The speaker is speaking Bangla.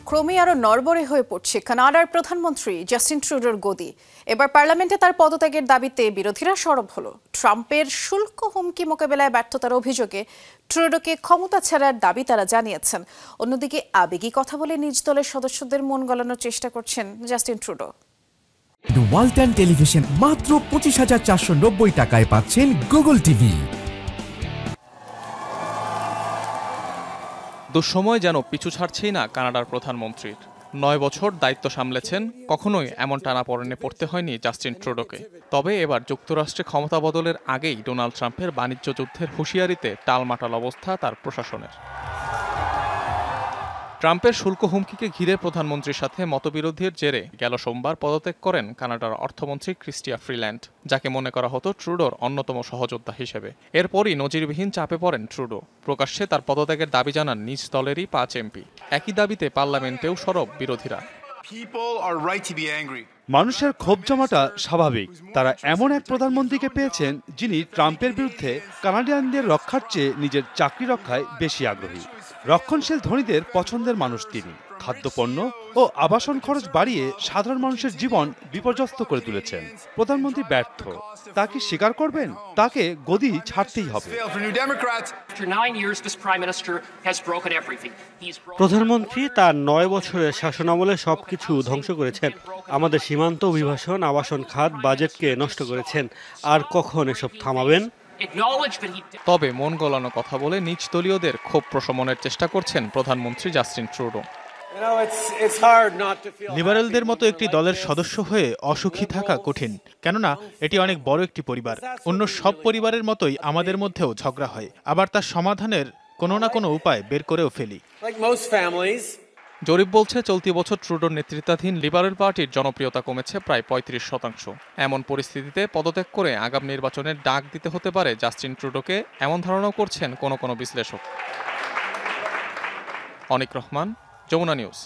ক্রমে আরো নড়বড়ে হয়ে পড়ছে কানাডার প্রধানমন্ত্রী জাস্টিন ট্রুডোর গদি। এবার পার্লামেন্টে তার পদত্যাগের দাবিতে বিরোধীরা সরব হলো। ট্রাম্পের শুল্ক হুমকি মোকাবেলায় ব্যর্থতার অভিযোগে ট্রুডোকে ক্ষমতা ছাড়ার দাবি তারা জানিয়েছেন। অন্যদিকে আবেগী কথা বলে নিজ দলের সদস্যদের মন গলানোর চেষ্টা করছেন জাস্টিন ট্রুডো। ওয়ালটন টেলিভিশন মাত্র 25,490 টাকায় পাচ্ছেন গুগল টিভি। দুঃসময় যেন পিছু ছাড়ছেই না কানাডার প্রধানমন্ত্রীর। 9 বছর দায়িত্ব সামলেছেন, কখনোই এমন টানাপোড়েনে পড়তে হয়নি জাস্টিন ট্রুডোকে। তবে এবার যুক্তরাষ্ট্রে ক্ষমতা বদলের আগেই ডোনাল্ড ট্রাম্পের বাণিজ্য যুদ্ধের হুঁশিয়ারিতে টালমাটাল অবস্থা তার প্রশাসনের। ট্রাম্পের শুল্ক হুমকিকে ঘিরে প্রধানমন্ত্রীর সাথে মতবিরোধের জেরে গেল সোমবার পদত্যাগ করেন কানাডার অর্থমন্ত্রী ক্রিস্টিয়া ফ্রিল্যান্ড, যাকে মনে করা হতো ট্রুডোর অন্যতম সহযোদ্ধা হিসেবে। এরপরই নজিরবিহীন চাপে পড়েন ট্রুডো। প্রকাশ্যে তার পদত্যাগের দাবি জানান নিজ দলেরই 5 এমপি। একই দাবিতে পার্লামেন্টেও সরব বিরোধীরা। মানুষের ক্ষোভ জমাটা স্বাভাবিক। তারা এমন এক প্রধানমন্ত্রীকে পেয়েছেন যিনি ট্রাম্পের বিরুদ্ধে কানাডিয়ানদের রক্ষার চেয়ে নিজের চাকরি রক্ষায় বেশি আগ্রহী। রক্ষণশীল ধনীদের পছন্দের মানুষ তিনি। খাদ্যপণ্য ও আবাসন খরচ বাড়িয়ে সাধারণ মানুষের জীবন বিপর্যস্ত করে তুলেছেন। প্রধানমন্ত্রী ব্যর্থ, তা কি স্বীকার করবেন? তাকে গদি ছাড়তেই হবে। প্রধানমন্ত্রী তার 9 বছরের শাসনামলে সবকিছু ধ্বংস করেছেন। আমাদের সীমান্ত, অভিবাসন, আবাসন খাত, বাজেটকে নষ্ট করেছেন। আর কখন এসব থামাবেন? তবে মন গলানো কথা বলে নিজ দলীয়দের ক্ষোভ প্রশমনের চেষ্টা করছেন প্রধানমন্ত্রী জাস্টিন ট্রুডো। লিবারেলদের মতো একটি দলের সদস্য হয়ে অসুখী থাকা কঠিন, কেননা এটি অনেক বড় একটি পরিবার। অন্য সব পরিবারের মতোই আমাদের মধ্যেও ঝগড়া হয়, আবার তার সমাধানের কোনো না কোনো উপায় বের করেও ফেলি। জরিপ বলছে চলতি বছর ট্রুডোর নেতৃত্বাধীন লিবারেল পার্টির জনপ্রিয়তা কমেছে প্রায় 35%। এমন পরিস্থিতিতে পদত্যাগ করে আগামী নির্বাচনের ডাক দিতে হতে পারে জাস্টিন ট্রুডোকে, এমন ধারণাও করছেন কোনো বিশ্লেষক। অনিক রহমান, যমুনা নিউজ।